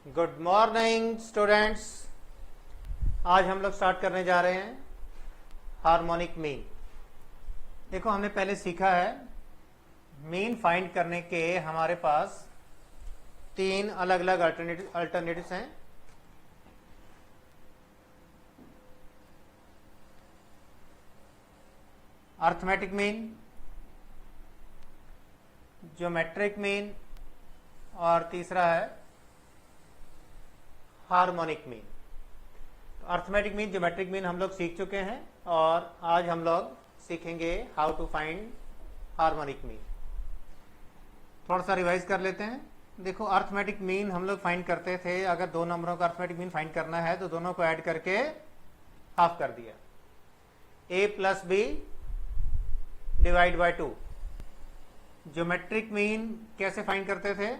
Good morning students. आज हम लोग स्टार्ट करने जा रहे हैं हार्मोनिक मीन। देखो, हमने पहले सीखा है मीन फाइंड करने के हमारे पास तीन अलग अलग अल्टरनेटिव्स हैं। अर्थमेटिक मीन, ज्योमेट्रिक मीन और तीसरा है हार्मोनिक मीन। तो अर्थमेटिक मीन, ज्योमेट्रिक मीन हम लोग सीख चुके हैं और आज हम लोग सीखेंगे how to find harmonic mean. थोड़ा सा रिवाइज कर लेते हैं। देखो, अर्थमेटिक मीन हम लोग फाइंड करते थे, अगर दो नंबरों का अर्थमेटिक मीन फाइंड करना है तो दोनों को ऐड करके हाफ कर दिया, a plus B divide by 2। Geometric mean कैसे फाइंड करते थे?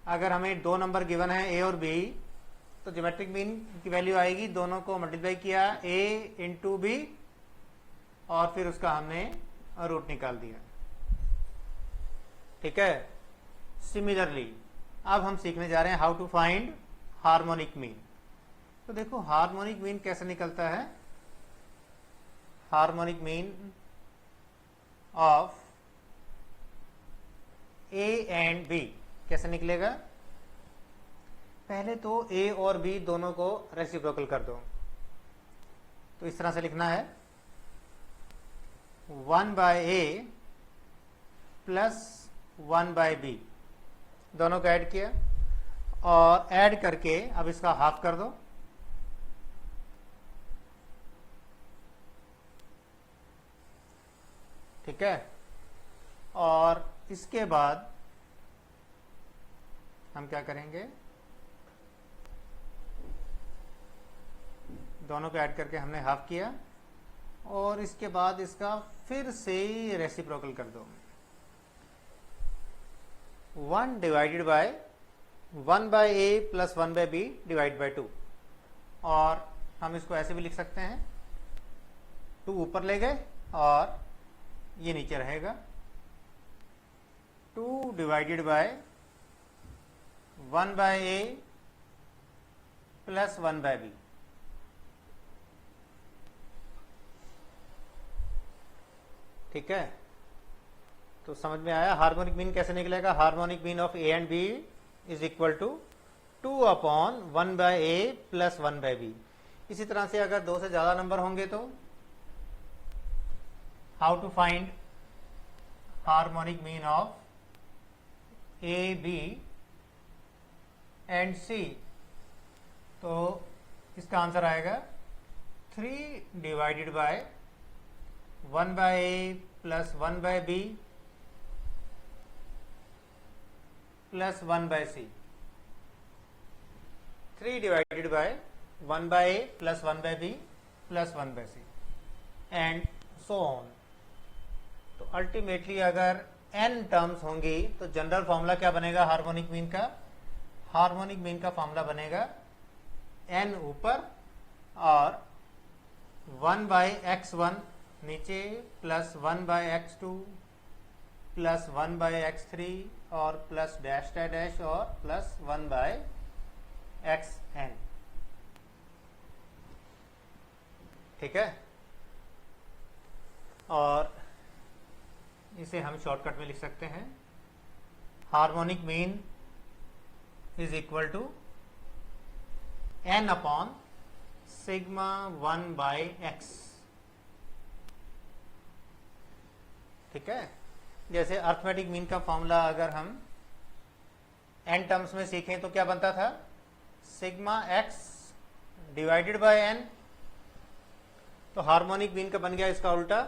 अगर हमें दो नंबर गिवन है a और b, तो ज्योमेट्रिक मीन की वैल्यू आएगी, दोनों को मल्टीप्लाई किया a इंटू बी और फिर उसका हमने रूट निकाल दिया। ठीक है। सिमिलरली अब हम सीखने जा रहे हैं how to find harmonic mean. तो देखो, हार्मोनिक मीन कैसे निकलता है। Harmonic mean of a and b कैसे निकलेगा? पहले तो a और b दोनों को रेसिप्रोकल कर दो। तो इस तरह से लिखना है 1 by a plus 1 by b, दोनों को ऐड किया और ऐड करके अब इसका हाफ कर दो। ठीक है। और इसके बाद हम क्या करेंगे, दोनों को ऐड करके हमने हाफ किया और इसके बाद इसका फिर से रेसिप्रोकल कर दो। 1 divided by 1 by A plus 1 by B divide by 2। और हम इसको ऐसे भी लिख सकते हैं, 2 ऊपर ले गए और ये नीचे रहेगा, 2 divided by 1 by A plus 1 by B. ठीक है। तो समझ में आया हार्मोनिक मीन कैसे निकलेगा। Harmonic mean of A and B is equal to 2 upon 1 by A plus 1 by B. इसी तरह से अगर दो से ज्यादा नंबर होंगे तो how to find harmonic mean of A B and C. तो इसका आंसर आएगा 3 divided by 1 by A plus 1 by B plus 1 by C. 3 divided by 1 by A plus 1 by B plus 1 by C and so on. तो ultimately अगर n terms होंगी तो general formula क्या बनेगा harmonic mean का? Harmonic mean का formula बनेगा n ऊपर और 1 बाय x1 नीचे plus 1 bye x2 plus 1 bye x3 और प्लस डैश डैश और प्लस 1 बाय xn। ठीक है। और इसे हम शॉर्टकट में लिख सकते हैं, harmonic mean is equal to n upon sigma 1 by x। ठीक है। जैसे अर्थमेटिक मीन का फॉर्मूला अगर हम n टर्म्स में सीखें तो क्या बनता था, sigma x divided by n। तो हार्मोनिक मीन का बन गया इसका उल्टा,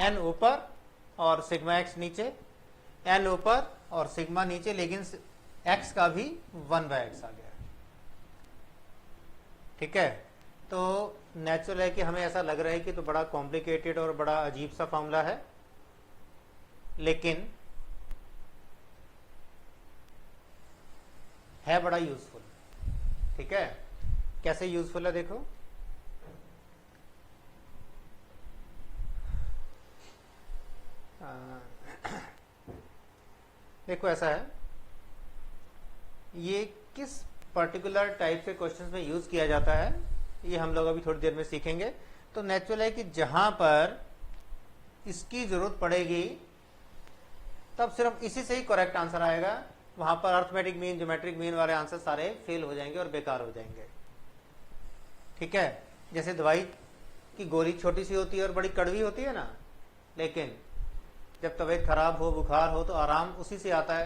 n ऊपर और सिग्मा x नीचे, n ऊपर और सिग्मा नीचे, लेकिन x का भी 1 बाय x आ गया। ठीक है। तो नेचुरल है कि हमें ऐसा लग रहा है कि तो बड़ा कॉम्प्लिकेटेड और बड़ा अजीब सा फॉर्मूला है, लेकिन है बड़ा यूजफुल। ठीक है। कैसे यूजफुल है देखो, देखो ऐसा है, ये किस पर्टिकुलर टाइप के क्वेश्चंस में यूज किया जाता है ये हम लोग अभी थोड़ी देर में सीखेंगे। तो नेचुरल है कि जहां पर इसकी जरूरत पड़ेगी तब सिर्फ इसी से ही करेक्ट आंसर आएगा, वहां पर अर्थमेटिक मीन ज्योमेट्रिक मीन वाले आंसर सारे फेल हो जाएंगे और बेकार हो जाएंगे। ठीक है, जैसे दवाई की गोली छोटी सी होती है और बड़ी कड़वी होती है ना, लेकिन जब तबीयत खराब हो बुखार हो तो आराम उसी से आता है,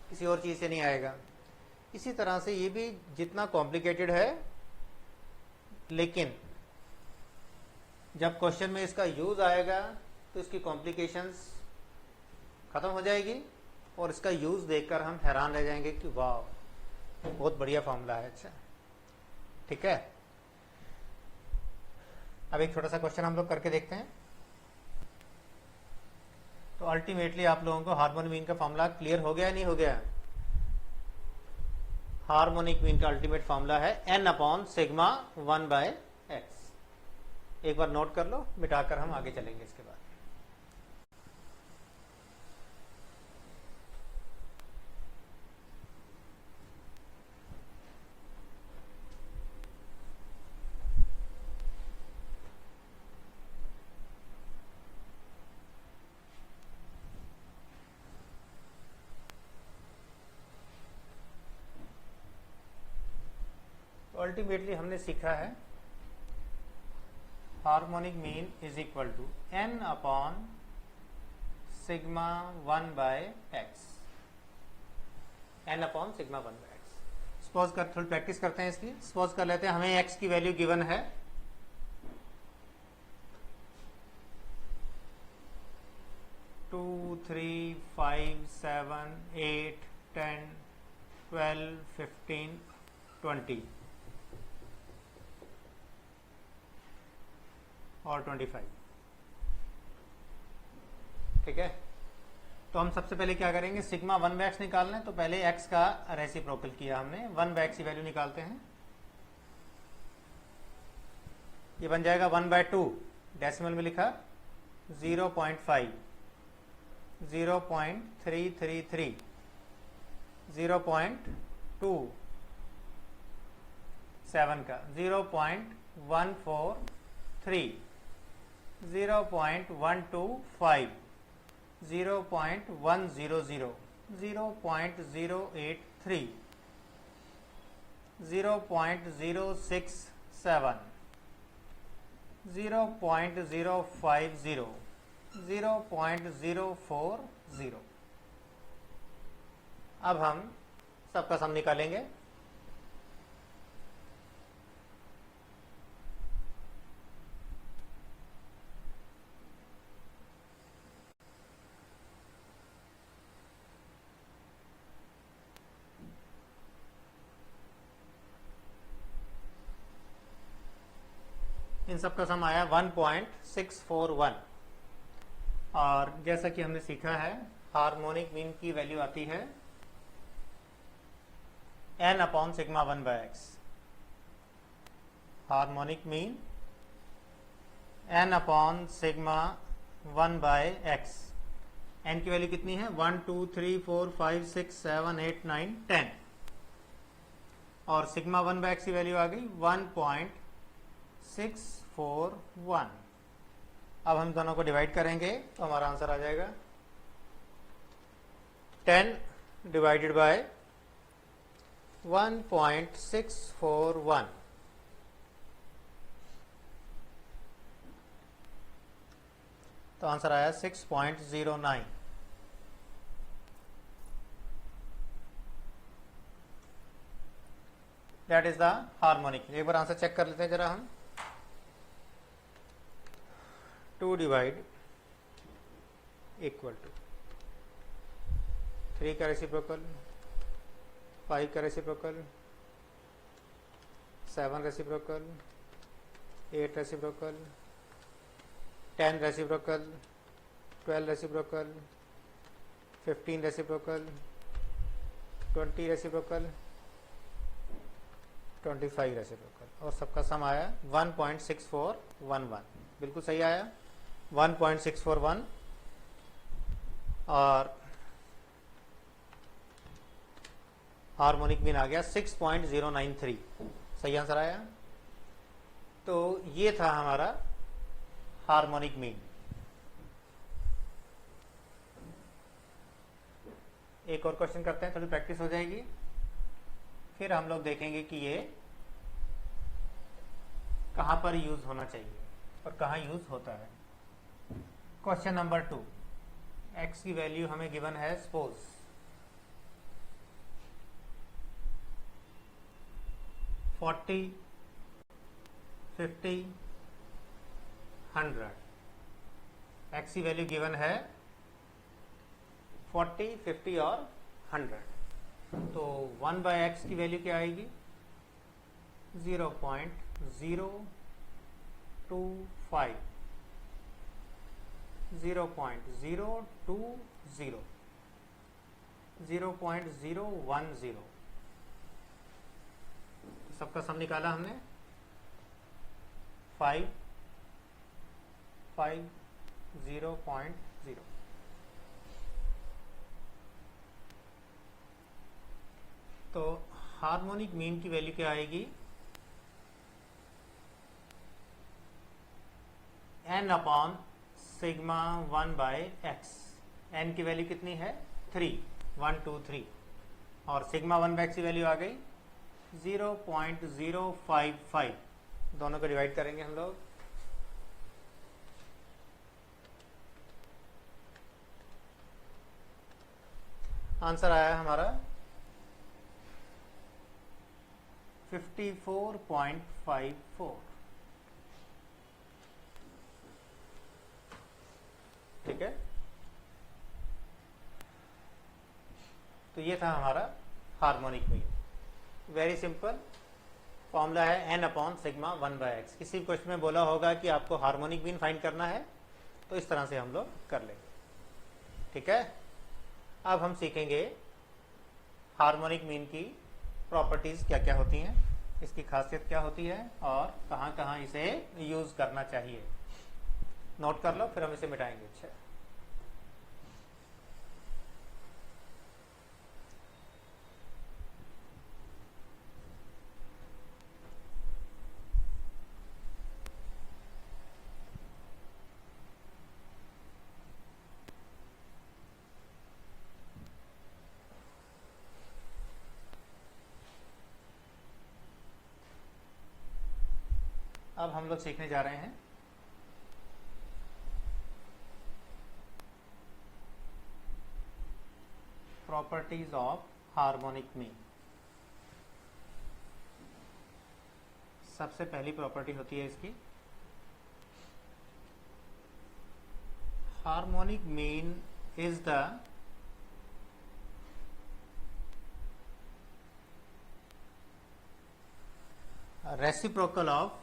किसी और चीज से नहीं आएगा। इसी तरह से ये भी जितना कॉम्प्लिकेटेड है, लेकिन जब क्वेश्चन में इसका यूज आएगा तो इसकी कॉम्प्लिकेशंस खत्म हो जाएगी और इसका यूज देखकर हम हैरान रह जाएंगे कि वाह बहुत बढ़िया फॉर्मूला है। अच्छा ठीक है, अब एक छोटा सा क्वेश्चन हम लोग करके देखते हैं। तो अल्टीमेटली आप लोगों को हार्मोनिक मीन का फॉर्मूला क्लियर हो गया नहीं हो गया? हार्मोनिक मीन का अल्टीमेट फॉर्मूला है n अपॉन सिग्मा 1/x। एक बार नोट कर लो, मिटाकर हम आगे चलेंगे इसके बाद। अल्टीमेटली हमने सीखा है harmonic mean is equal to n upon sigma 1/x। n upon sigma 1/x। Suppose कर थोड़ी प्रैक्टिस करते हैं इसकी। सपोज कर लेते हैं हमें x की वैल्यू गिवन है 2, 3, 5, 7, 8, 10, 12, 15, 20 और 25। ठीक है, तो हम सबसे पहले क्या करेंगे, सिग्मा 1/x निकालना है तो पहले x का रेसिप्रोकल किया हमने, 1/x की वैल्यू निकालते हैं। ये बन जाएगा 1/2, डेसिमल में लिखा 0.5, 0.333, 0.27 का 0.143, 0.125, 0.100, 0.083, 0.067, 0.050, 0.040। अब हम सबका सम निकालेंगे। इन सब का सम आया 1.641। और जैसा कि हमने सीखा है हार्मोनिक मीन की वैल्यू आती है n upon sigma 1/x। Harmonic mean n upon sigma 1/x। n की वैल्यू कितनी है? 1, 2, 3, 4, 5, 6, 7, 8, 9, 10 और सिग्मा 1/x की वैल्यू आ गई 1.641। अब हम दोनों को डिवाइड करेंगे तो हमारा आंसर आ जाएगा 10 डिवाइडेड बाय 1.641। तो आंसर आया 6.09। That is the harmonic. एक बार आंसर चेक कर लेते हैं जरा हम। 2 डिवाइड इक्वल टू 3 का रेसिप्रोकल, 5 का reciprocal, 7 reciprocal, 8 reciprocal, 10 reciprocal, 12 reciprocal, 15 reciprocal, 20 reciprocal, 25 reciprocal और सबका सम आया 1.6411। बिल्कुल सही आया 1.641। और हार्मोनिक मीन आ गया 6.093। सही आंसर आया। तो ये था हमारा हार्मोनिक मीन। एक और क्वेश्चन करते हैं, थोड़ी प्रैक्टिस हो जाएगी, फिर हम लोग देखेंगे कि ये कहां पर यूज होना चाहिए और कहां यूज होता है। क्वेश्चन नंबर 2, x की वैल्यू हमें गिवन है, सपोज 40, 50, 100। x की वैल्यू गिवन है 40, 50 और 100। तो 1/x की वैल्यू क्या आएगी? 0.025, 0.020, 0.010। सबका सम निकाला हमने, 5, 5, 0.0। तो हार्मोनिक मीन की वैल्यू क्या आएगी? n upon sigma 1/x। n की वैल्यू कितनी है? 3, 1, 2, 3। और सिग्मा 1/x की वैल्यू आ गई 0.055। दोनों को डिवाइड करेंगे हम लोग। आंसर आया हमारा 54.54। ठीक है, तो ये था हमारा harmonic mean. Very simple formula है n अपॉन सिग्मा 1/x। किसी भी क्वेश्चन में बोला होगा कि आपको हार्मोनिक मीन फाइंड करना है, तो इस तरह से हम लोग कर लेंगे। ठीक है, अब हम सीखेंगे हार्मोनिक मीन की प्रॉपर्टीज क्या क्या होती हैं, इसकी खासियत क्या होती है और कहां कहां इसे यूज करना चाहिए। नोट कर लो, फिर हम इसे मिटाएंगे। अच्छा, अब हम लोग सीखने जा रहे हैं प्रॉपर्टीज ऑफ हार्मोनिक मीन। सबसे पहली प्रॉपर्टी होती है इसकी, harmonic mean is the reciprocal of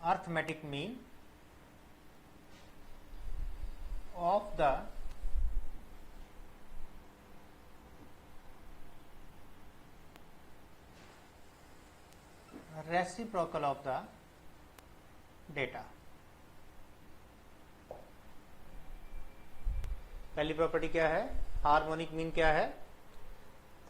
arithmetic mean of the reciprocal of the data। पहली प्रॉपर्टी क्या है? हार्मोनिक मीन क्या है?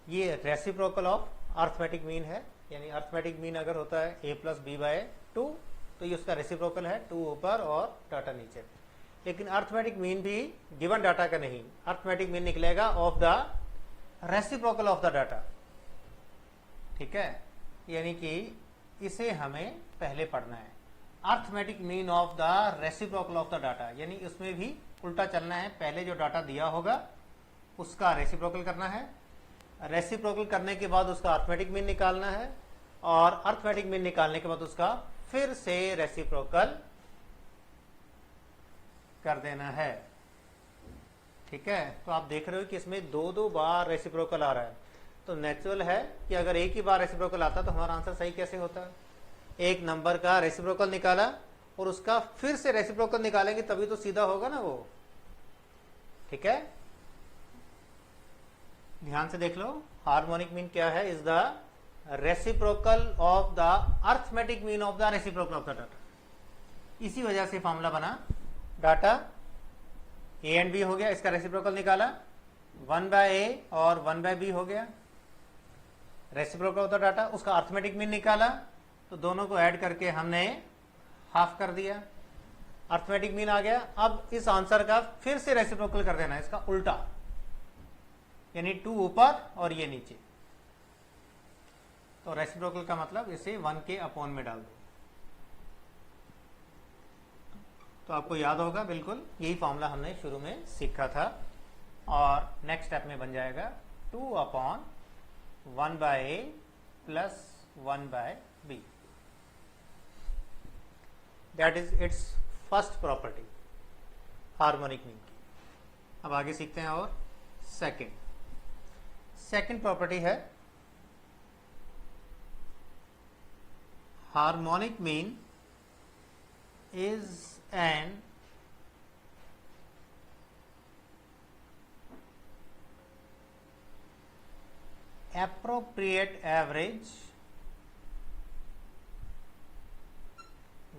ये रेसिप्रोकल ऑफ अर्थमेटिक मीन है। यानी अर्थमेटिक मीन अगर होता है a प्लस b/2, तो ये उसका रेसिप्रोकल है, 2 ऊपर और डाटा नीचे। लेकिन अर्थमेटिक मीन भी गिवन डाटा का नहीं, अर्थमेटिक मीन निकलेगा of the reciprocal of the data. ठीक है, यानी कि इसे हमें पहले पढ़ना है, arithmetic mean of the reciprocal of the data. यानी उसमें भी उल्टा चलना है, पहले जो डाटा दिया होगा उसका रेसिप्रोकल करना है, रेसिप्रोकल करने के बाद उसका अर्थमेटिक मीन निकालना है, और अर्थमेटिक मीन निकालने के बाद उसका फिर से रेसिप्रोकल कर देना है। ठीक है, तो आप देख रहे हो कि इसमें दो बार रेसिप्रोकल आ रहा है, तो नेचुरल है कि अगर एक ही बार रेसिप्रोकल आता तो हमारा आंसर सही कैसे होता। एक नंबर का रेसिप्रोकल निकाला और उसका फिर से रेसिप्रोकल निकालेंगे तभी तो सीधा होगा ना वो। ठीक है, ध्यान से देख लो, हार्मोनिक मीन क्या है? Is the reciprocal of the arithmetic mean of the reciprocal of the data. इसी वजह से फॉर्मूला बना, डाटा ए एंड बी हो गया, इसका रेसिप्रोकल निकाला, 1/a और 1/b हो गया, रेसिप्रोकल होता डाटा, उसका अर्थमेटिक मीन निकाला तो दोनों को ऐड करके हमने हाफ कर दिया, अर्थमेटिक मीन आ गया। अब इस आंसर का फिर से रेसिप्रोकल कर देना है, इसका उल्टा, यानी 2 ऊपर और ये नीचे। तो रेसिप्रोकल का मतलब इसे 1 के अपॉन में डाल दो। तो आपको याद होगा बिल्कुल यही फॉर्मूला हमने शुरू में सीखा था, और नेक्स्ट स्टेप में बन जाएगा 2 upon 1/a plus 1/b। That is it's first property harmonic mean की। अब आगे सीखते हैं और सेकंड प्रॉपर्टी है harmonic mean is an appropriate average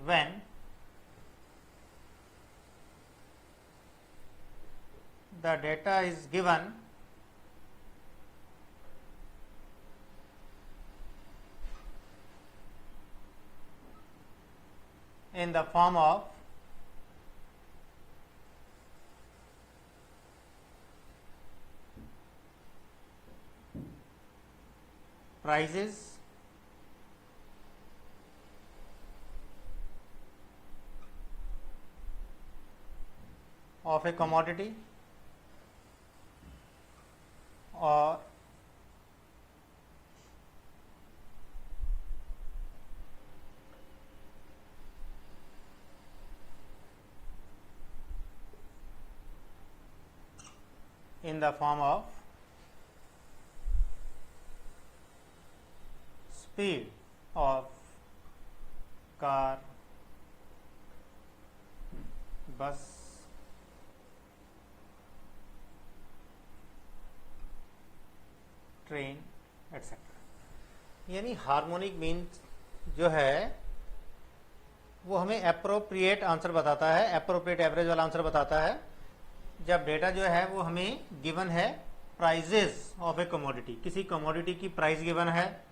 when the data is given in the form of prices, of a commodity or in the form of speed of car, bus, train etcetera. यानी harmonic mean जो है वो हमें appropriate answer बताता है, appropriate average वाला answer बताता है जब डेटा जो है वो हमें गिवन है प्राइजेस ऑफ ए कमोडिटी, किसी कमोडिटी की प्राइस गिवन है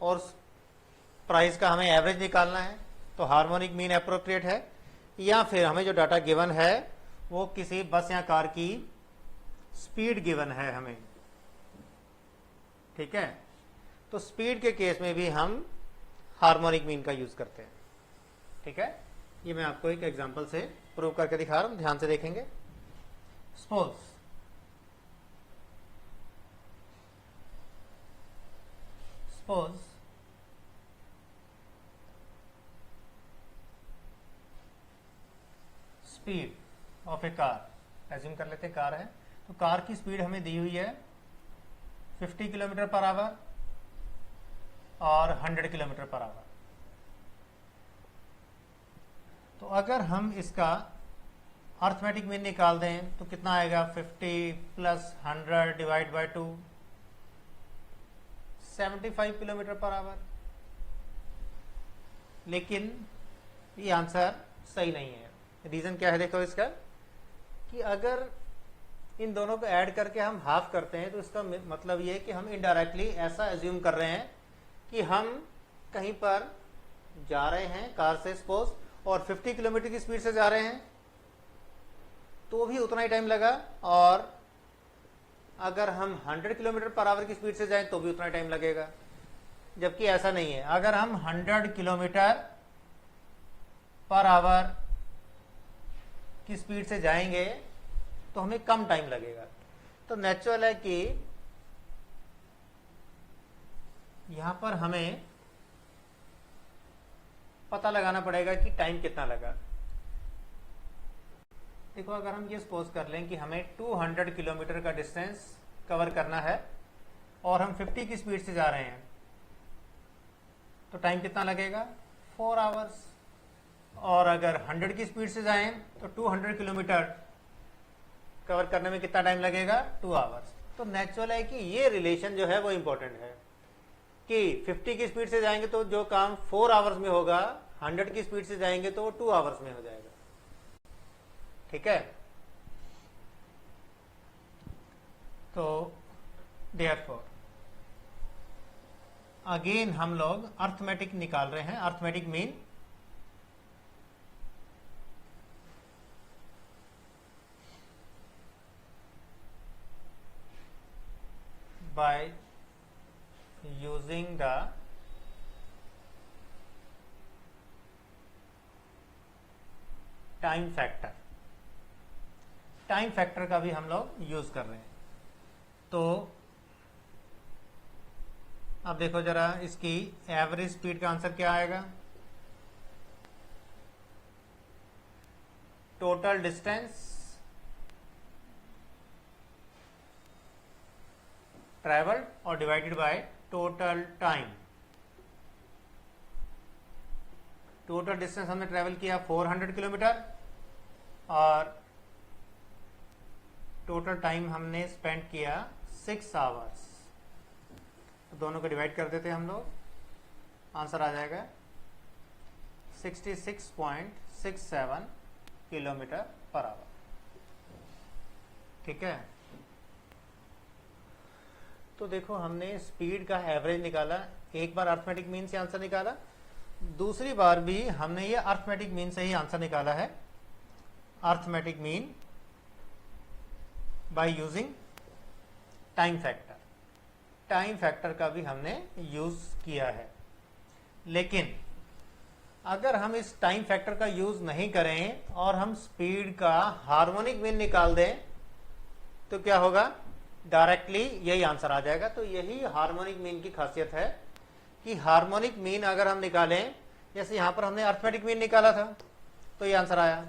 और प्राइस का हमें एवरेज निकालना है, तो हार्मोनिक मीन एप्रोप्रिएट है। या फिर हमें जो डाटा गिवन है वो किसी बस या कार की स्पीड गिवन है हमें, ठीक है, तो स्पीड के केस में भी हम हार्मोनिक मीन का यूज करते हैं, ठीक है। ये मैं आपको एक एग्जांपल से प्रूव करके दिखा रहा हूं, ध्यान से देखेंगे। Suppose speed of A car, assume कर लेते हैं कार है, तो कार की स्पीड हमें दी हुई है 50 किलोमीटर पर आवर और 100 किलोमीटर पर आवर। तो अगर हम इसका अर्थमेटिक मीन निकाल दें तो कितना आएगा, 50 plus 100 divide by 2, 75 kilometre per hour. लेकिन ये आंसर सही नहीं है। रीजन क्या है देखो इसका, कि अगर इन दोनों को ऐड करके हम हाफ करते हैं तो इसका मतलब ये है कि हम इनडायरेक्टली ऐसा एज्यूम कर रहे हैं कि हम कहीं पर जा रहे हैं कार से सपोज और 50 किलोमीटर की स्पीड से जा रहे हैं तो भी उतना ही टाइम लगा, और अगर हम 100 किलोमीटर पर आवर की स्पीड से जाएं तो भी उतना टाइम लगेगा। जबकि ऐसा नहीं है, अगर हम 100 किलोमीटर पर आवर की स्पीड से जाएंगे तो हमें कम टाइम लगेगा। तो नेचुरल है कि यहां पर हमें पता लगाना पड़ेगा कि टाइम कितना लगा। देखो अगर हम ये सपोज कर लें कि हमें 200 किलोमीटर का डिस्टेंस कवर करना है और हम 50 की स्पीड से जा रहे हैं तो टाइम कितना लगेगा, 4 आवर्स। और अगर 100 की स्पीड से जाएं तो 200 किलोमीटर कवर करने में कितना टाइम लगेगा, 2 आवर्स। तो नेचुरल है कि ये रिलेशन जो है वो इंपॉर्टेंट है कि 50 की स्पीड से जाएंगे तो जो काम 4 आवर्स में होगा, 100 की स्पीड से जाएंगे तो 2 आवर्स में हो जाएगा, ठीक है। तो देयरफॉर अगेन हम लोग अर्थमेटिक निकाल रहे हैं, arithmetic mean by using the time factor. Time factor का भी हम लोग यूज कर रहे हैं। तो अब देखो जरा, इसकी एवरेज स्पीड का आंसर क्या आएगा? टोटल डिस्टेंस ट्रेवल्ड और divided by total time. Total distance हमने ट्रेवल किया 400 किलोमीटर और टोटल टाइम हमने स्पेंड किया 6 आवर्स। तो दोनों को डिवाइड कर देते हैं हम लोग, आंसर आ जाएगा 66.67 किलोमीटर पर आवर। ठीक है, तो देखो हमने स्पीड का एवरेज निकाला, एक बार अर्थमेटिक मीन से आंसर निकाला, दूसरी बार भी हमने ये अर्थमेटिक मीन से ही आंसर निकाला है। Arithmetic mean by using time factor. Time factor का भी हमने यूज किया है, लेकिन अगर हम इस टाइम फैक्टर का यूज नहीं करें और हम स्पीड का हार्मोनिक मीन निकाल दें तो क्या होगा? डायरेक्टली यही आंसर आ जाएगा। तो यही हार्मोनिक मीन की खासियत है कि हार्मोनिक मीन अगर हम निकालें, जैसे यहां पर हमने अर्थमेटिक मीन निकाला था तो ये आंसर आया,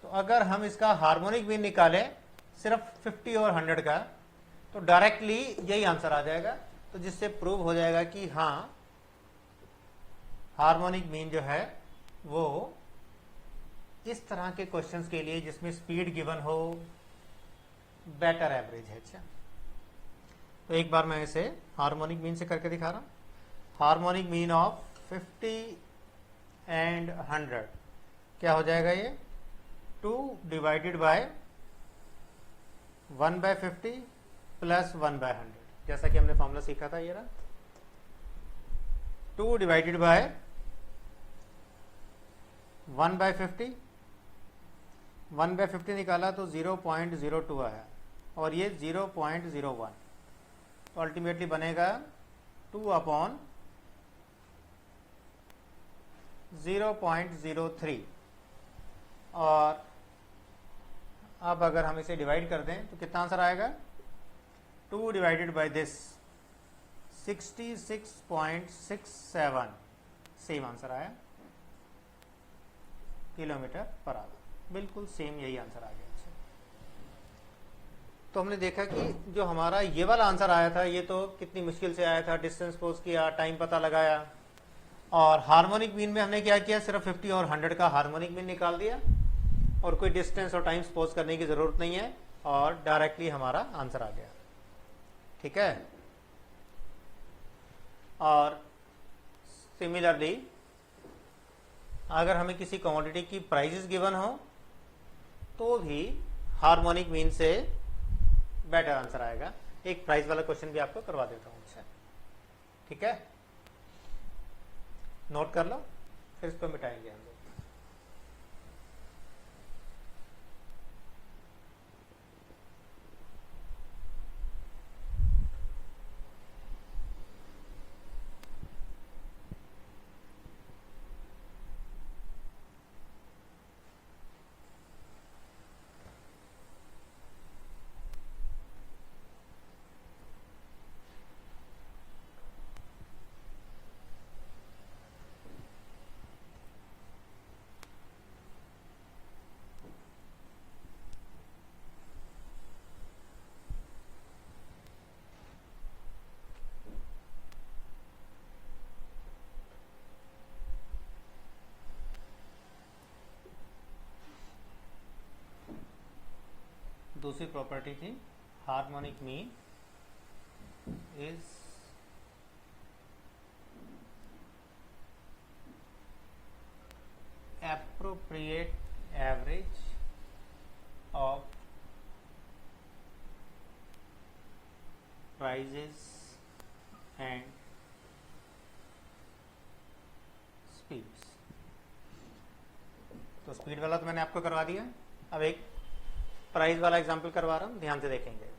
तो अगर हम इसका हार्मोनिक मीन निकालें सिर्फ 50 और 100 का, तो डायरेक्टली यही आंसर आ जाएगा। तो जिससे प्रूव हो जाएगा कि हाँ, हार्मोनिक मीन जो है वो इस तरह के क्वेश्चंस के लिए जिसमें स्पीड गिवन हो, बेटर एवरेज है। अच्छा, तो एक बार मैं इसे हार्मोनिक मीन से करके दिखा रहा हूं। हार्मोनिक मीन ऑफ 50 एंड 100 क्या हो जाएगा? ये 2 डिवाइडेड बाय 1/50 प्लस 1/100, जैसा कि हमने फॉर्मूला सीखा था। ये रहा 2 डिवाइडेड बाय 1/50, 1/50 निकाला तो 0.02 आया और ये 0.01, तो अल्टीमेटली बनेगा 2/0.03। और अब अगर हम इसे डिवाइड कर दें तो कितना आंसर आएगा? 2 divided by this 66.67, same answer आया किलोमीटर पर आवर। बिल्कुल सेम यही आंसर आ गया। तो हमने देखा कि जो हमारा ये वाला आंसर आया था, ये तो कितनी मुश्किल से आया था। डिस्टेंस पोज किया, टाइम पता लगाया, और हार्मोनिक मीन में हमने क्या किया? सिर्फ 50 और 100 का हार्मोनिक मीन निकाल दिया और कोई डिस्टेंस और टाइम सपोज करने की जरूरत नहीं है और डायरेक्टली हमारा आंसर आ गया। ठीक है, और सिमिलरली अगर हमें किसी कमोडिटी की प्राइसेस गिवन हो तो भी हार्मोनिक मीन से बेटर आंसर आएगा। एक प्राइस वाला क्वेश्चन भी आपको करवा देता हूं इससे। ठीक है, नोट कर लो, फिर इसको मिटाएंगे हम लोग। दूसरी प्रॉपर्टी थी harmonic mean is appropriate average of prices and speeds. तो स्पीड वाला तो मैंने आपको करवा दिया, अब एक प्राइस वाला एग्जांपल करवा रहा हूं, ध्यान से देखेंगे।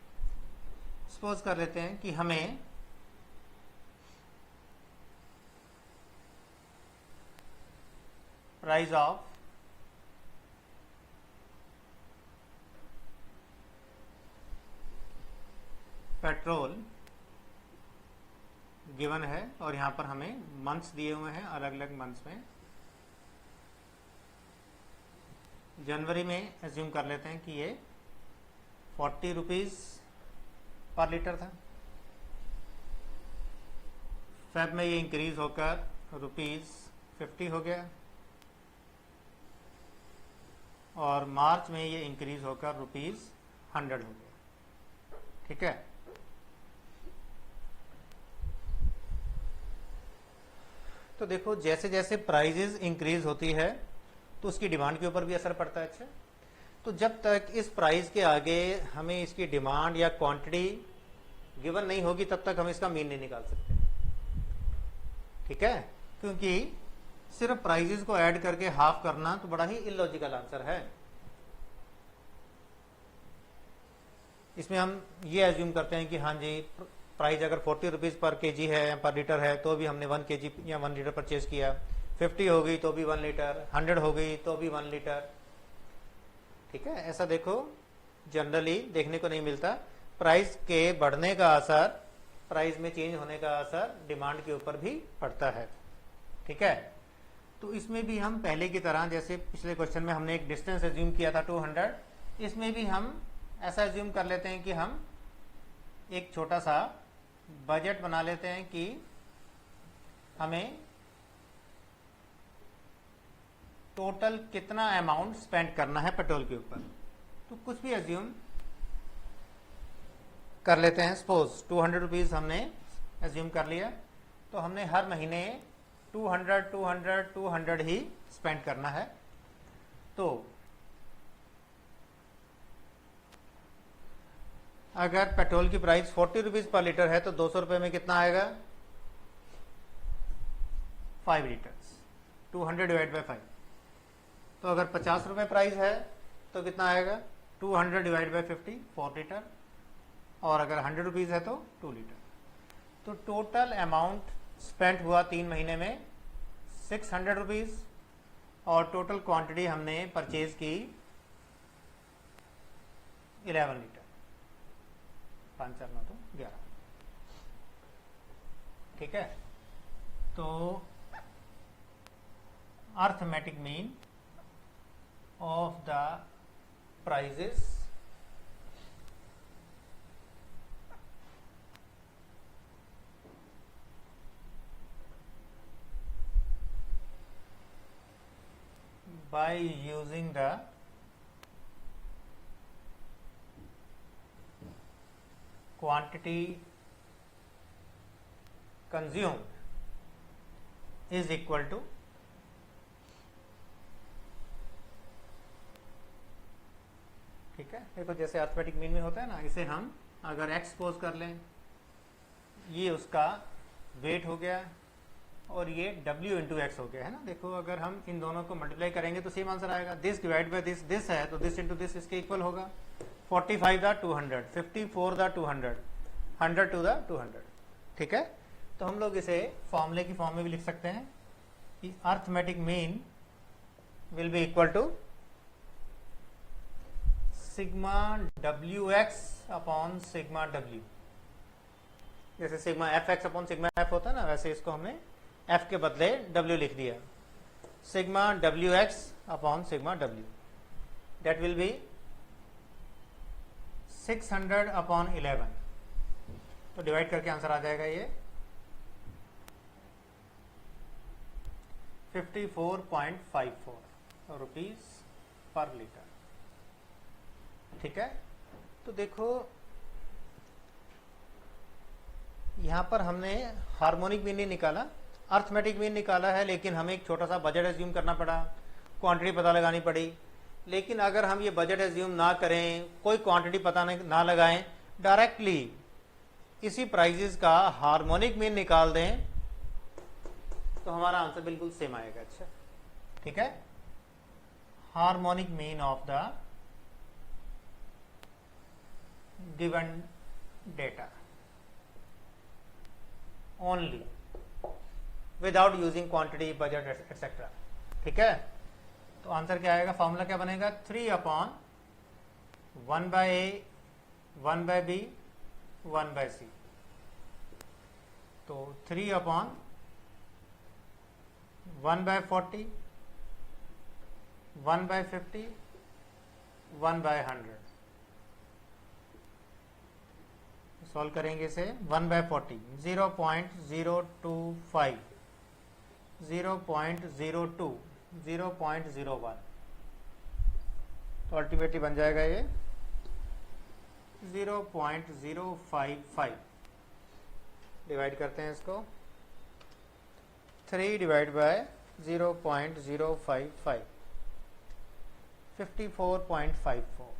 सपोज कर लेते हैं कि हमें प्राइस ऑफ पेट्रोल गिवन है और यहां पर हमें मंथ्स दिए हुए हैं, अलग अलग मंथ्स में। जनवरी में एज्यूम कर लेते हैं कि ये 40 रुपीज पर लीटर था। फेब में ये इंक्रीज होकर ₹50 हो गया और मार्च में ये इंक्रीज होकर ₹100 हो गया। ठीक है, तो देखो जैसे जैसे प्राइजेस इंक्रीज होती है तो उसकी डिमांड के ऊपर भी असर पड़ता है। अच्छा, तो जब तक इस प्राइस के आगे हमें इसकी डिमांड या क्वांटिटी गिवन नहीं होगी तब तक हम इसका मीन नहीं निकाल सकते। ठीक है, क्योंकि सिर्फ प्राइजेस को ऐड करके हाफ करना तो बड़ा ही इलॉजिकल आंसर है। इसमें हम ये एज्यूम करते हैं कि हाँ जी, प्राइस अगर 40 रुपीज पर केजी है, पर लीटर है, तो भी हमने 1 केजी या 1 लीटर परचेज किया। 50 हो गई तो भी 1 लीटर, 100 हो गई तो भी 1 लीटर। ठीक है, ऐसा देखो जनरली देखने को नहीं मिलता। प्राइस के बढ़ने का असर, प्राइस में चेंज होने का असर डिमांड के ऊपर भी पड़ता है। ठीक है, तो इसमें भी हम पहले की तरह, जैसे पिछले क्वेश्चन में हमने एक डिस्टेंस एज्यूम किया था 200, इसमें भी हम ऐसा एज्यूम कर लेते हैं कि हम एक छोटा सा बजट बना लेते हैं कि हमें टोटल कितना अमाउंट स्पेंड करना है पेट्रोल के ऊपर। तो कुछ भी एज्यूम कर लेते हैं। सपोज 200 रुपीज हमने एज्यूम कर लिया, तो हमने हर महीने 200 ही स्पेंड करना है। तो अगर पेट्रोल की प्राइस 40 रुपीज पर लीटर है तो 200 रुपए में कितना आएगा? 5 लीटर्स। 200 divide by 5। तो अगर 50 रुपए प्राइस है तो कितना आएगा? 200 डिवाइड बाई 50, 4 लीटर। और अगर 100 रुपीज है तो 2 लीटर। तो टोटल अमाउंट स्पेंट हुआ 3 महीने में 600 रुपीज और टोटल क्वांटिटी हमने परचेज की 11 लीटर। 5 4 9 तो 11। ठीक है, तो arithmetic mean of the prices by using the quantity consumed is equal to ठीक है। देखो जैसे अर्थमेटिक मीन में होता है ना, इसे हम अगर x सपोज कर लें, ये उसका वेट हो गया और ये W इंटू एक्स हो गया है ना। देखो अगर हम इन दोनों को मल्टीप्लाई करेंगे तो सेम आंसर आएगा। This divide by this, this है तो दिस इंटू दिस इसके इक्वल होगा। 45 द 200, 54 द 200, 100 टू द 200। ठीक है, तो हम लोग इसे फॉर्मूले की फॉर्म में भी लिख सकते हैं कि arithmetic mean will be equal to sigma WX upon sigma W। जैसे sigma FX upon sigma F होता है ना, वैसे इसको हमने F के बदले W लिख दिया। Sigma WX upon sigma W, that will be 600 upon 11। तो डिवाइड करके आंसर आ जाएगा ये 54.54 रुपीज पर लीटर। ठीक है, तो देखो यहां पर हमने हार्मोनिक मीन नहीं निकाला, अर्थमेटिक मीन निकाला है, लेकिन हमें एक छोटा सा बजट एज्यूम करना पड़ा, क्वांटिटी पता लगानी पड़ी। लेकिन अगर हम ये बजट एज्यूम ना करें, कोई क्वांटिटी पता ना लगाएं, डायरेक्टली इसी प्राइजेस का हार्मोनिक मीन निकाल दें तो हमारा आंसर बिल्कुल सेम आएगा। अच्छा ठीक है, harmonic mean of the given data only without using quantity, budget etcetera. ठीक है, तो आंसर क्या आएगा, फॉर्मूला क्या बनेगा, 3/1/A 1/B 1/C। तो 3/1/40 1/50 1/100। सॉल्व करेंगे इसे, 1/40 0.025 0.02 0.01, तो अल्टीमेटली बन जाएगा ये 0.055। डिवाइड करते हैं इसको, 3 डिवाइड बाय 0.055 54.54।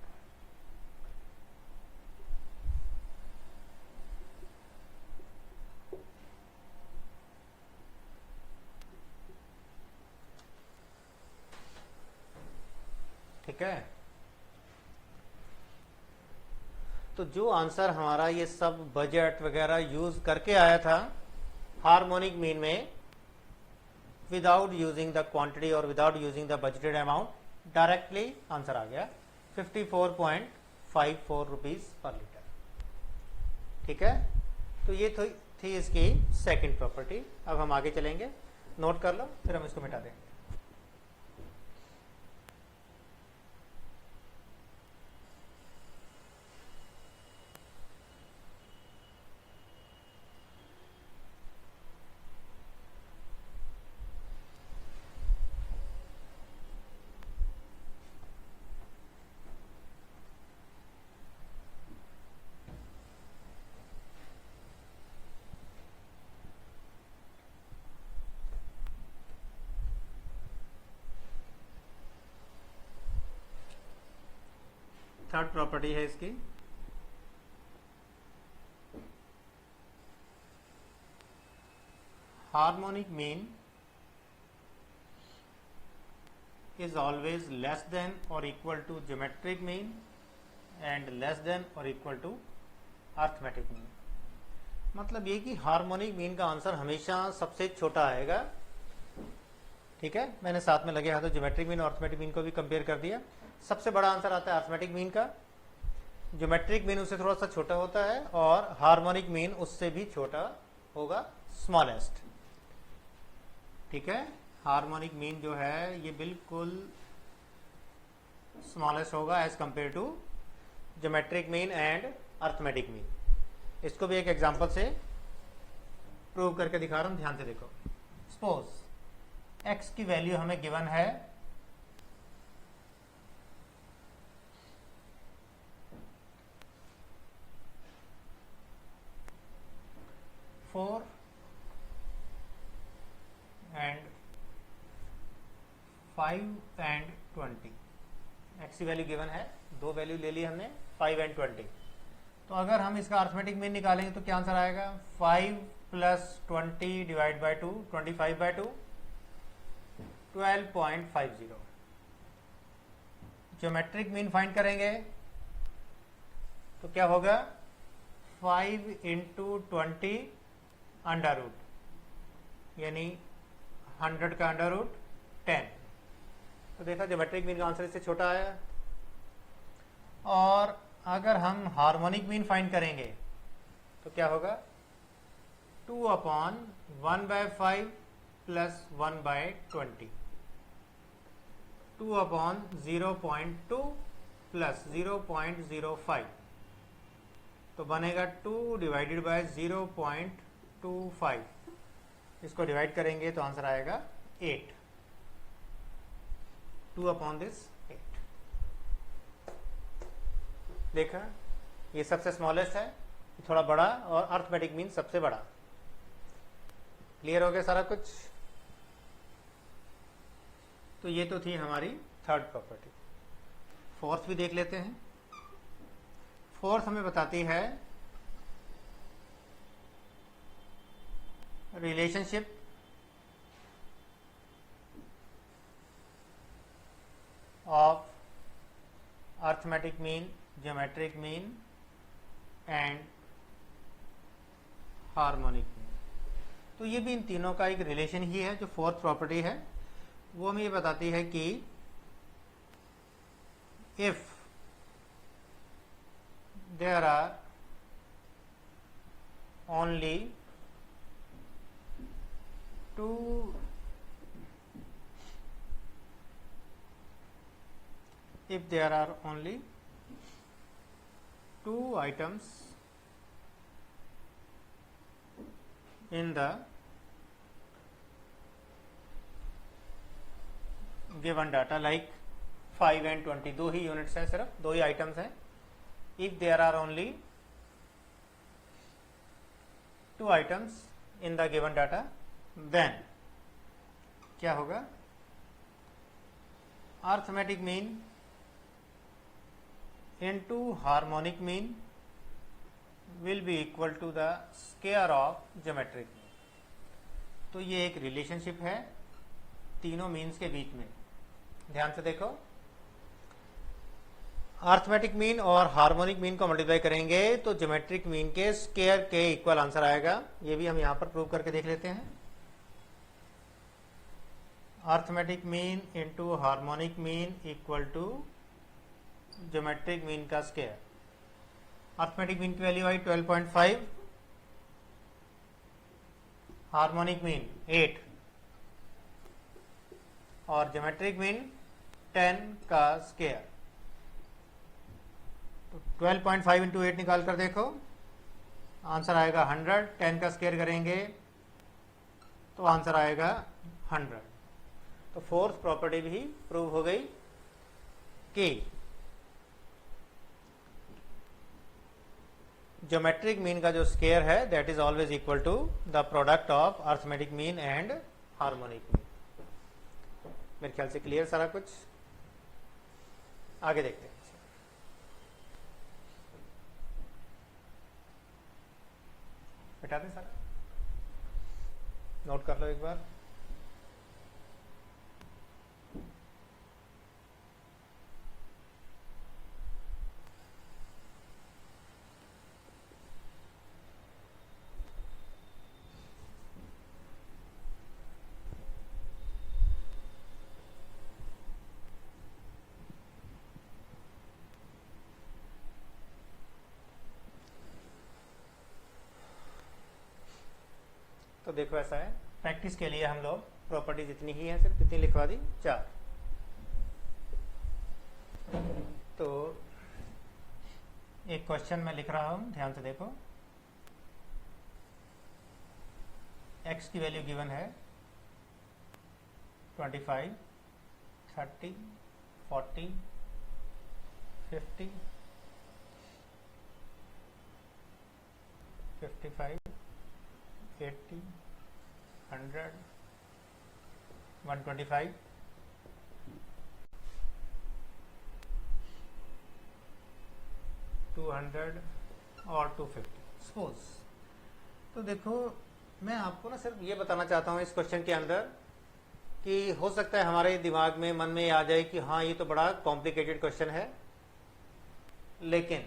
ठीक है, तो जो आंसर हमारा ये सब बजट वगैरह यूज करके आया था हार्मोनिक मीन में, विदाउट यूजिंग द क्वांटिटी और without using the budgeted amount, directly answer आ गया 54.54 रुपीज पर लीटर। ठीक है, तो ये थी इसकी सेकंड प्रॉपर्टी। अब हम आगे चलेंगे, नोट कर लो, फिर हम इसको मिटा देंगे। थर्ड प्रॉपर्टी है इसकी, harmonic mean is always less than or equal to geometric mean and less than or equal to arithmetic mean। मतलब ये कि हार्मोनिक मीन का आंसर हमेशा सबसे छोटा आएगा। ठीक है, मैंने साथ में लगे हाथों ज्योमेट्रिक मीन और अर्थमेटिक मीन को भी कंपेयर कर दिया। सबसे बड़ा आंसर आता है अर्थमेटिक मीन का, ज्योमेट्रिक मीन उससे थोड़ा सा छोटा होता है और हार्मोनिक मीन उससे भी छोटा होगा, स्मॉलेस्ट। ठीक है, हार्मोनिक मीन जो है ये बिल्कुल स्मॉलेस्ट होगा as compare to geometric mean and arithmetic mean. इसको भी एक एग्जांपल से प्रूव करके दिखा रहा हूं, ध्यान से देखो। सपोज एक्स की वैल्यू हमें गिवन है 4 and 5 and 20। एक्स की वैल्यू गिवन है, दो वैल्यू ले ली हमने 5 and 20। तो अगर हम इसका अर्थमेटिक मीन निकालेंगे तो क्या आंसर आएगा, 5 + 20 divide by 2 25/2 12.50। Geometric mean find करेंगे तो क्या होगा, 5 × 20 अंडर रूट, यानी 100 का अंडर रूट 10। तो देखा ज्योमेट्रिक मीन का आंसर इससे छोटा आया। और अगर हम हार्मोनिक मीन फाइंड करेंगे तो क्या होगा, 2/1/5 + 1/20 2/0.2 + 0.05, तो बनेगा 2 डिवाइडेड बाय 0.25। इसको डिवाइड करेंगे तो आंसर आएगा 8, 2/8। देखा, ये सबसे स्मॉलेस्ट है, थोड़ा बड़ा, और अर्थमेटिक मीन सबसे बड़ा। क्लियर हो गया सारा कुछ। तो ये तो थी हमारी थर्ड प्रॉपर्टी। फोर्थ भी देख लेते हैं। फोर्थ हमें बताती है relationship of arithmetic mean, geometric mean and harmonic mean. तो ये भी इन तीनों का एक रिलेशन ही है। जो फोर्थ प्रॉपर्टी है वो हमें ये बताती है कि if there are only two if there are only two items in the given data like 5 and 20, दो ही यूनिट्स हैं, सिर्फ दो ही आइटम्स हैं। if there are only two items in the given data then क्या होगा? Arithmetic mean into harmonic mean will be equal to the square of geometric mean। तो ये एक रिलेशनशिप है तीनों मीन्स के बीच में। ध्यान से देखो, अर्थमेटिक मीन और हार्मोनिक मीन को मल्टीप्लाई करेंगे तो ज्योमेट्रिक मीन के स्क्वायर के इक्वल आंसर आएगा। ये भी हम यहां पर प्रूव करके देख लेते हैं। Arithmetic mean into harmonic mean equal to geometric mean का स्क्वायर। अर्थमेटिक मीन की वैल्यू आई 12.5, हार्मोनिक मीन 8 और ज्योमेट्रिक मीन 10 का स्क्वायर। तो 12.5 इंटू 8 निकाल कर देखो, आंसर आएगा 100। 10 का स्क्वायर करेंगे तो आंसर आएगा 100। तो फोर्थ प्रॉपर्टी भी प्रूव हो गई कि ज्योमेट्रिक मीन का जो स्क्वायर है that is always equal to the product of arithmetic mean and harmonic mean. मेरे ख्याल से क्लियर सारा कुछ। आगे देखते हैं। बेटा दें सारा, नोट कर लो एक बार। तो देखो ऐसा है, प्रैक्टिस के लिए हम लोग प्रॉपर्टी जितनी ही है सिर्फ कितनी लिखवा दी, 4। तो एक क्वेश्चन मैं लिख रहा हूं, ध्यान से देखो। x की वैल्यू गिवन है 25, 30, 40, 50, 55, 80, 100, 125, 200 और 250 सपोज। तो देखो मैं आपको ना सिर्फ ये बताना चाहता हूँ इस क्वेश्चन के अंदर कि हो सकता है हमारे दिमाग में मन में आ जाए कि हाँ ये तो बड़ा कॉम्प्लिकेटेड क्वेश्चन है, लेकिन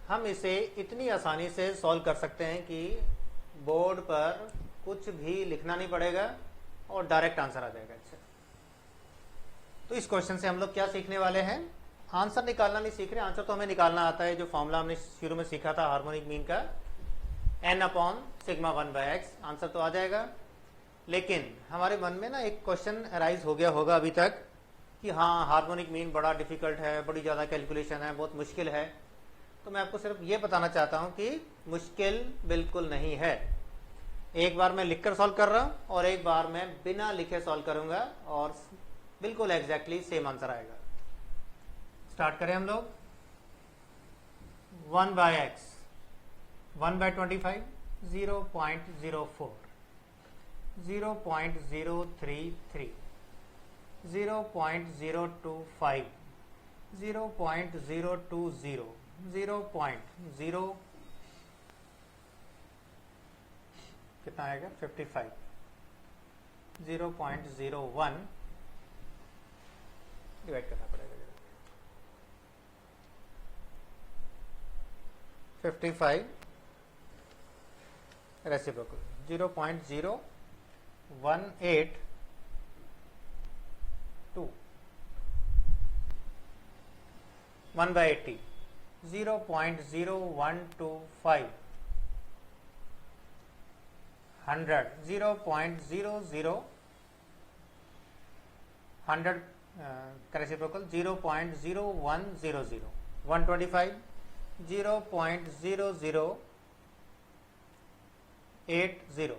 हम इसे इतनी आसानी से सॉल्व कर सकते हैं कि बोर्ड पर कुछ भी लिखना नहीं पड़ेगा और डायरेक्ट आंसर आ जाएगा। अच्छा, तो इस क्वेश्चन से हम लोग क्या सीखने वाले हैं? आंसर निकालना नहीं सीख रहे, आंसर तो हमें निकालना आता है। जो फॉर्मूला हमने शुरू में सीखा था हार्मोनिक मीन का, n/σ1/x, आंसर तो आ जाएगा। लेकिन हमारे मन में ना एक क्वेश्चन अराइज हो गया होगा अभी तक कि हाँ हार्मोनिक मीन बड़ा डिफिकल्ट है, बड़ी ज़्यादा कैलकुलेशन है, बहुत मुश्किल है। तो मैं आपको सिर्फ ये बताना चाहता हूँ कि मुश्किल बिल्कुल नहीं है। एक बार मैं लिखकर सॉल्व कर रहा हूँ और एक बार मैं बिना लिखे सॉल्व करूंगा और बिल्कुल एग्जैक्टली सेम आंसर आएगा। स्टार्ट करें हम लोग। 1/x, 1/25, 0.04, 0.033, 0.025, 0.020, 0.0, कितना आएगा 55, 0.01 डिवाइड करना पड़ेगा 55 रेसिप्रोकल 0.0182 1/80 0.0125 100 0.00 100 का रेसिप्रोकल 0.0100 125 0.0080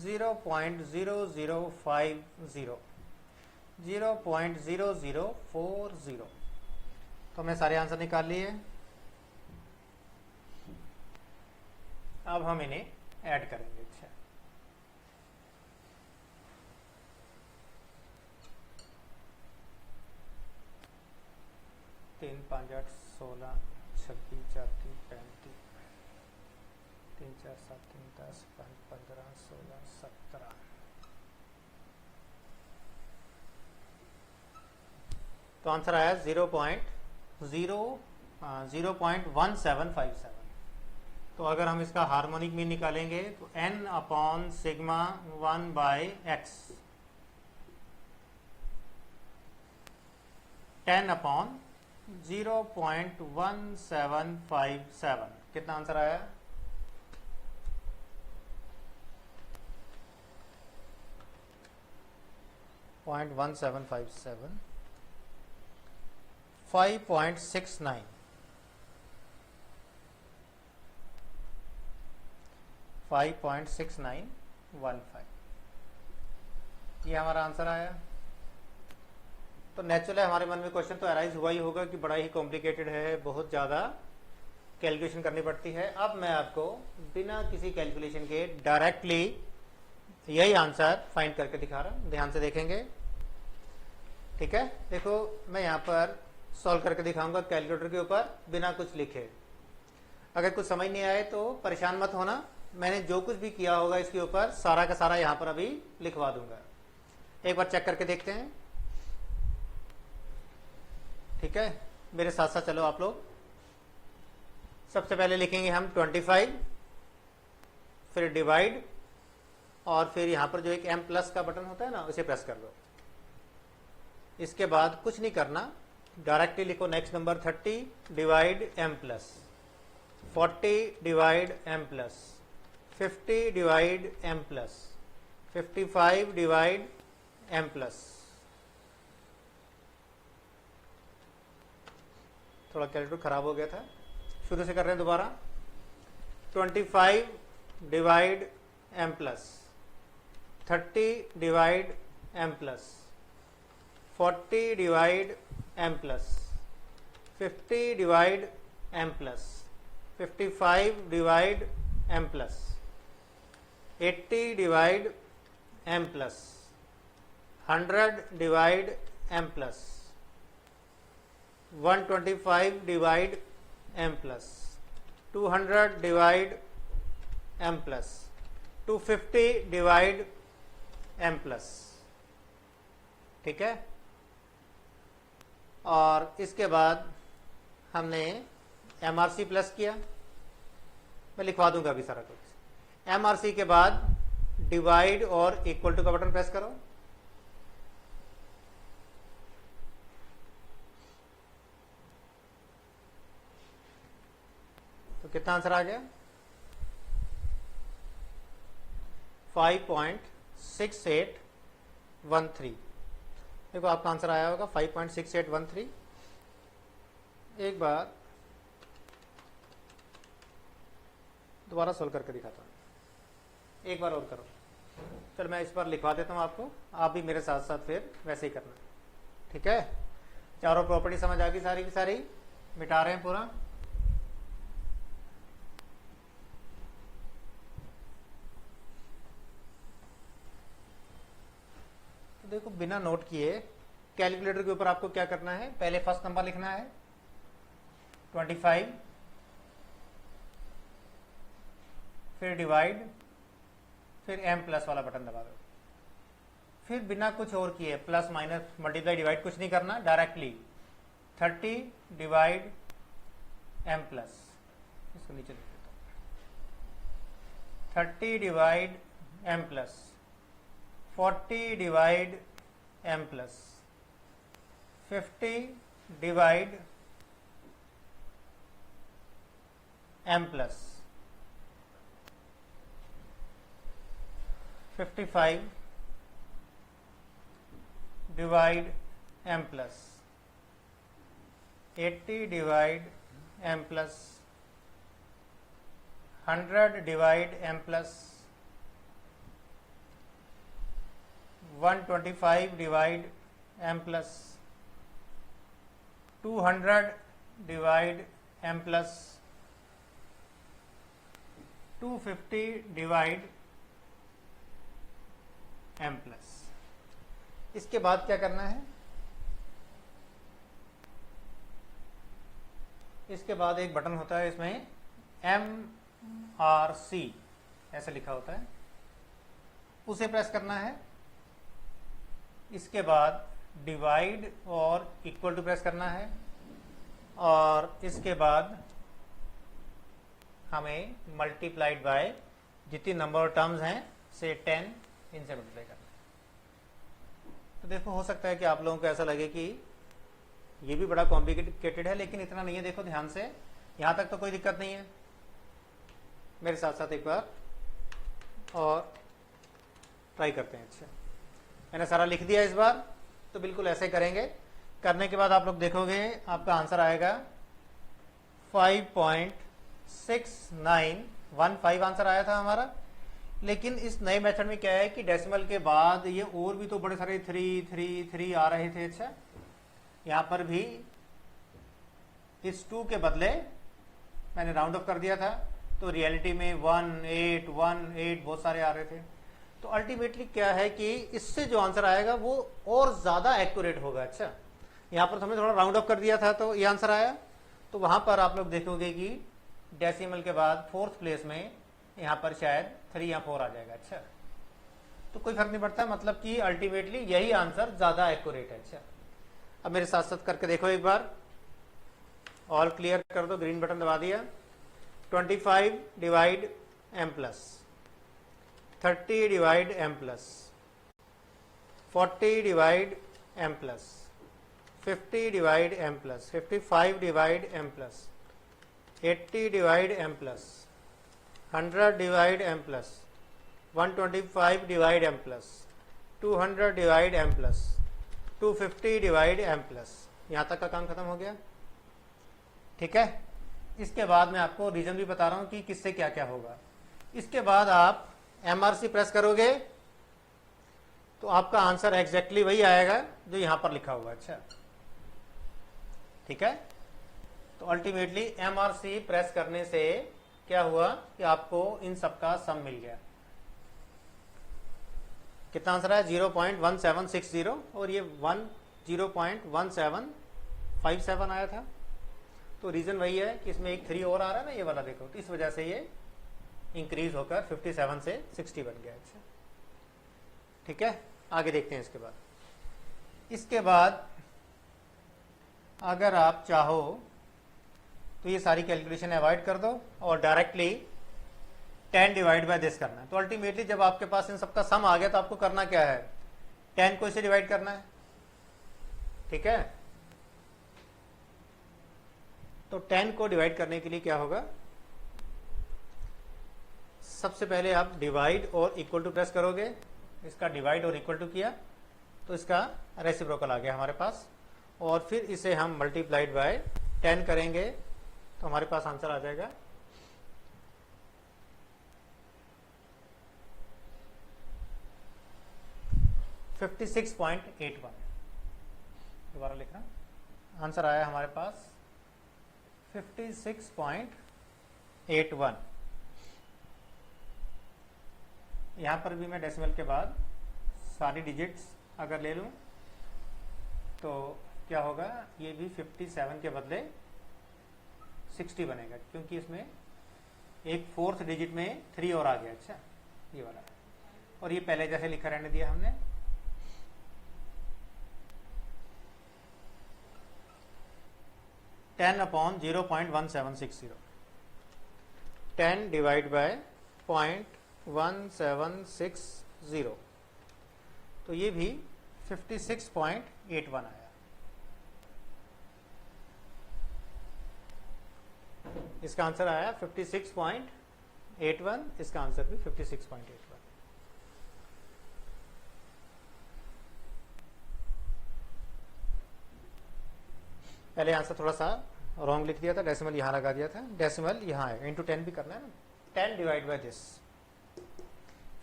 0.0050 0.0040। तो हमने सारे आंसर निकाल लिए। अब हम इन्हें ऐड करेंगे। अच्छा, 3 5 8 16 26 4 3 35 3 4 7 3 10 15 16 17। तो आंसर आया 0.1757। तो अगर हम इसका हार्मोनिक मीन निकालेंगे तो n upon sigma 1/x 10 upon 0.1757। कितना आंसर आया? .1757 5.69 5.6915 ये हमारा आंसर आया। तो नेचुरली हमारे मन में क्वेश्चन तो अराइज हुआ ही होगा कि बड़ा ही कॉम्प्लिकेटेड है, बहुत ज़्यादा कैलकुलेशन करनी पड़ती है। अब मैं आपको बिना किसी कैलकुलेशन के डायरेक्टली यही आंसर फाइंड करके दिखा रहा हूँ। ध्यान से देखेंगे, ठीक है। देखो मैं यहाँ पर सॉल्व करके दिखाऊंगा कैलकुलेटर के ऊपर बिना कुछ लिखे। अगर कुछ समझ नहीं आए तो परेशान मत होना, मैंने जो कुछ भी किया होगा इसके ऊपर सारा का सारा यहाँ पर अभी लिखवा दूंगा। एक बार चेक करके देखते हैं, ठीक है। मेरे साथ साथ चलो आप लोग। सबसे पहले लिखेंगे हम 25, फिर डिवाइड, और फिर यहाँ पर जो एक m प्लस का बटन होता है ना, उसे प्रेस कर लो। इसके बाद कुछ नहीं करना, डायरेक्टली लिखो next number 30 divide m plus, 40 divide m plus, 50 divide m plus, 55 divide m plus. थोड़ा कैलकुलेटर खराब हो गया था, शुरू से कर रहे हैं दोबारा। 25 divide m plus, 30 divide m plus, 40 divide m plus, 50 divide m plus, 55 divide m plus, 80 divide m plus, 100 divide m plus, 125 divide m plus, 200 divide m plus, 250 divide m plus, ठीक है। और इसके बाद हमने MRC प्लस किया, मैं लिखवा दूंगा अभी सारा कुछ। MRC के बाद डिवाइड और इक्वल टू का बटन प्रेस करो। तो कितना आंसर आ गया? 5.6813। देखो आपका आंसर आया होगा 5.6813। एक बार दोबारा सोल्व करके दिखाता हूँ, एक बार और करो। चलो मैं इस बार लिखवा देता हूँ आपको, आप भी मेरे साथ साथ फिर वैसे ही करना, ठीक है। चारों प्रॉपर्टी समझ आ गई सारी की सारी, मिटा रहे हैं पूरा। तो देखो बिना नोट किए कैलकुलेटर के ऊपर आपको क्या करना है, पहले फर्स्ट नंबर लिखना है 25, फिर डिवाइड, फिर m प्लस वाला बटन दबा दो। फिर बिना कुछ और किए प्लस माइनस मल्टीप्लाई डिवाइड कुछ नहीं करना, डायरेक्टली 30 डिवाइड m प्लस, इसको नीचे लिख देता हूँ, 30 divide m plus, 40 divide m plus, 50 divide m plus, 55 divide m plus, 80 divide m plus, 100 divide m plus, 125 divide m plus, 200 divide m plus, 250 divide m plus. इसके बाद क्या करना है, इसके बाद एक बटन होता है, इसमें MRC ऐसे लिखा होता है, उसे प्रेस करना है। इसके बाद डिवाइड और इक्वल टू प्रेस करना है, और इसके बाद हमें मल्टीप्लाइड बाय जितनी नंबर ऑफ टर्म्स हैं से 10 इनसे मल्टीप्लाई करना है। तो देखो, हो सकता है कि आप लोगों को ऐसा लगे कि ये भी बड़ा कॉम्प्लिकेटेड है, लेकिन इतना नहीं है। देखो ध्यान से, यहाँ तक तो कोई दिक्कत नहीं है। मेरे साथ साथ एक बार और ट्राई करते हैं। अच्छा, मैंने सारा लिख दिया इस बार, तो बिल्कुल ऐसे करेंगे। करने के बाद आप लोग देखोगे आपका आंसर आएगा 5.6915 आंसर आया था हमारा। लेकिन इस नए मेथड में क्या है कि डेसिमल के बाद ये और भी तो बड़े सारे 3 आ रहे थे। अच्छा, यहाँ पर भी इस 2 के बदले मैंने राउंड ऑफ कर दिया था, तो रियलिटी में 1818 बहुत सारे आ रहे थे। तो अल्टीमेटली क्या है कि इससे जो आंसर आएगा वो और ज्यादा एक्यूरेट होगा। अच्छा, यहाँ पर हमने थोड़ा राउंड ऑफ कर दिया था तो ये आंसर आया। तो वहां पर आप लोग देखोगे कि डेसिमल के बाद 4th प्लेस में यहाँ पर शायद 3 या 4 आ जाएगा। अच्छा, तो कोई फर्क नहीं पड़ता, मतलब कि अल्टीमेटली यही आंसर ज्यादा एक्यूरेट है। अच्छा, अब मेरे साथ साथ करके देखो एक बार, ऑल क्लियर कर दो, ग्रीन बटन दबा दिया। 25 divide m plus, 30 divide m plus, 40 divide m plus, 50 divide m plus, 55 divide m plus, 80 divide m plus, 100 divide m plus, 125 divide m plus, 200 divide m plus, 250 divide m plus. यहाँ तक का काम खत्म हो गया। ठीक है, इसके बाद मैं आपको रीजन भी बता रहा हूं कि किससे क्या क्या होगा। इसके बाद आप MRC प्रेस करोगे तो आपका आंसर एग्जैक्टली वही आएगा जो यहां पर लिखा हुआ। अच्छा, ठीक है, तो अल्टीमेटली MRC प्रेस करने से क्या हुआ कि आपको इन सबका सम मिल गया। कितना आंसर है? 0.1760, और ये 0.1757 आया था। तो रीजन वही है कि इसमें एक 3 और आ रहा है ना, ये वाला देखो, तो इस वजह से ये इंक्रीज होकर 57 से 60 बन गया। अच्छा, ठीक है, आगे देखते हैं। इसके बाद अगर आप चाहो तो ये सारी कैलकुलेशन अवॉइड कर दो और डायरेक्टली 10 डिवाइड बाय दिस करना है। तो अल्टीमेटली जब आपके पास इन सबका सम आ गया तो आपको करना क्या है, 10 को इससे डिवाइड करना है। ठीक है, तो 10 को डिवाइड करने के लिए क्या होगा, सबसे पहले आप डिवाइड और इक्वल टू प्रेस करोगे। इसका डिवाइड और इक्वल टू किया तो इसका रेसिप्रोकल आ गया हमारे पास, और फिर इसे हम मल्टीप्लाइड बाय 10 करेंगे तो हमारे पास आंसर आ जाएगा 56.81। दोबारा लिखना, आंसर आया हमारे पास 56.81। यहां पर भी मैं डेसिमल के बाद सारी डिजिट्स अगर ले लूं तो क्या होगा, ये भी 57 के बदले 60 बनेगा, क्योंकि इसमें एक फोर्थ डिजिट में 3 और आ गया। अच्छा, ये वाला, और ये पहले जैसे लिखा रहने दिया हमने। टेन अपॉन 0.1760, 10 डिवाइड बाय 0.1760, तो ये भी 56.81 आया। इसका आंसर आया 56.81, इसका आंसर भी 56.81। पहले आंसर थोड़ा सा रॉन्ग लिख दिया था, डेसिमल यहां लगा दिया था, डेसिमल यहां है, इंटू 10 भी करना है ना। 10 डिवाइड बाय दिस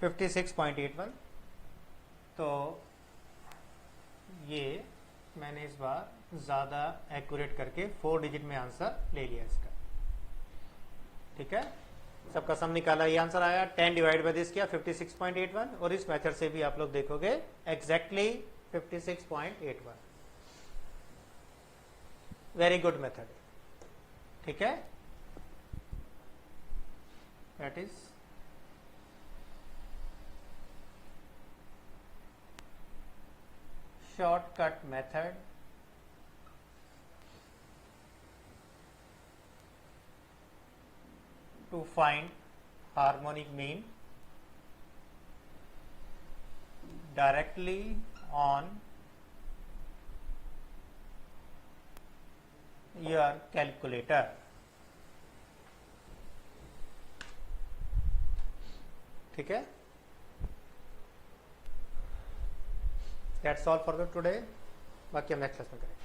56.81, तो ये मैंने इस बार ज्यादा एक्यूरेट करके 4 डिजिट में आंसर ले लिया इसका। ठीक है, सबका सम निकाला, ये आंसर आया। 10 डिवाइड बाय दिस किया 56.81, और इस मेथड से भी आप लोग देखोगे एग्जैक्टली 56.81। Very good method. ठीक है, that is shortcut method to find harmonic mean directly on your calculator। ठीक है, दैट्स ऑल फॉर टुडे, बाकी हम नेक्स्ट क्लास में करेंगे।